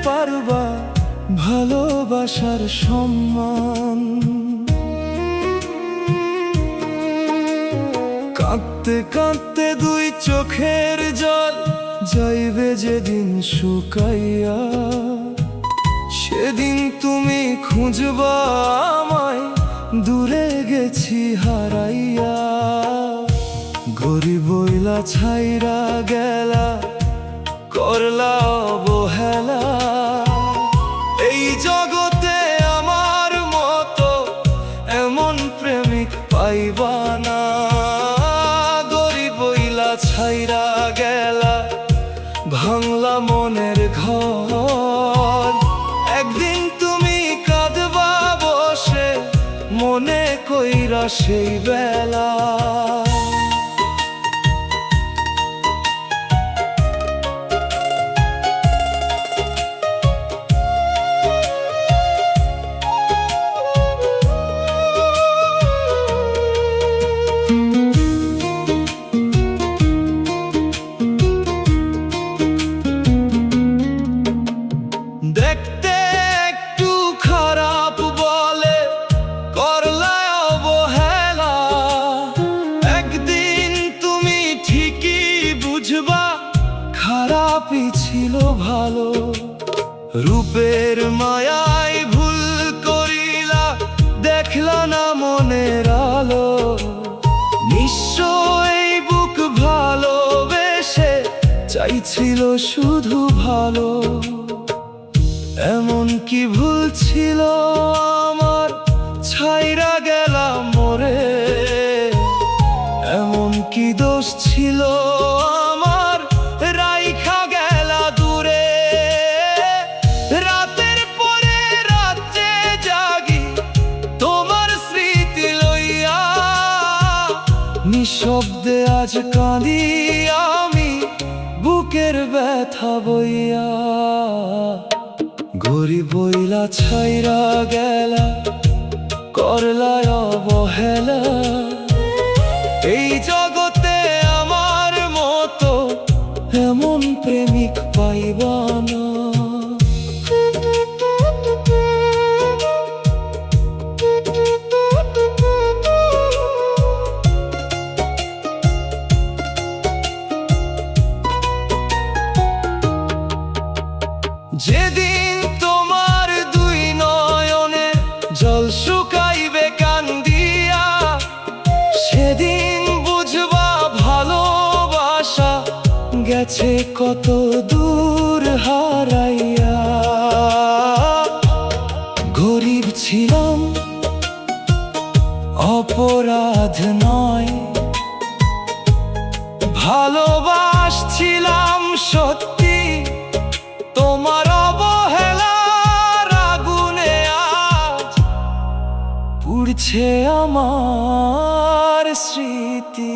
পারবা ভালোবাসার সম্মান। কাঁদতে কাঁদতে দুই চোখের জল যাইবে যেদিন শুকাইয়া, সেদিন তুমি খুঁজবা আমায় দূরে গেছি হারাইয়া। গরিব বইলা ছাইরা গেলা, করলা অবহেলা। এই জগতে আমার মতো এমন প্রেমিক পাইবা না। গরিব বইলা ছাইরা গেলা, ভাঙলা মনের ঘর। একদিন তুমি কাঁদবা বসে মনে কইরা সেই বেলা। দেখতে একটু খারাপ বলে করলা অবহেলা। একদিন তুমি ঠিকই বুঝবা খারাপই ছিল ভালো। রূপের মায়ায় ভুল করিলা, দেখলা না মনের আলো। নিশ্চয় বুক ভালোবেসে চাইছিল শুধু ভালো। এমন কি ভুল ছিল আমার ছাইরা গেলাম মোরে? এমন কি দোষ ছিল আমার রাইখা গেলা দূরে? রাতের পরে রাতে জাগি তোমার স্মৃতি লইয়া, নিঃশব্দে আজ কাঁদি আমি বুকের ব্যথা বইয়া। গরিব বইলা ছাইরা গেলা, করলা অবহেলা। এই জগতে আমার মতো এমন প্রেমিক পাইবা না। যেদিন তোমার দুই নয়নে জল শুকাইবে কান্দিয়া, সেদিন বুঝবা ভালোবাসা গেছে কত দূর হারাইয়া। গরিব ছিলাম অপরাধ নয়, ভালোবাসছিলাম সত্যি। তোমার অবহেলার আগুনে আজ পুড়ছে আমার স্মৃতি।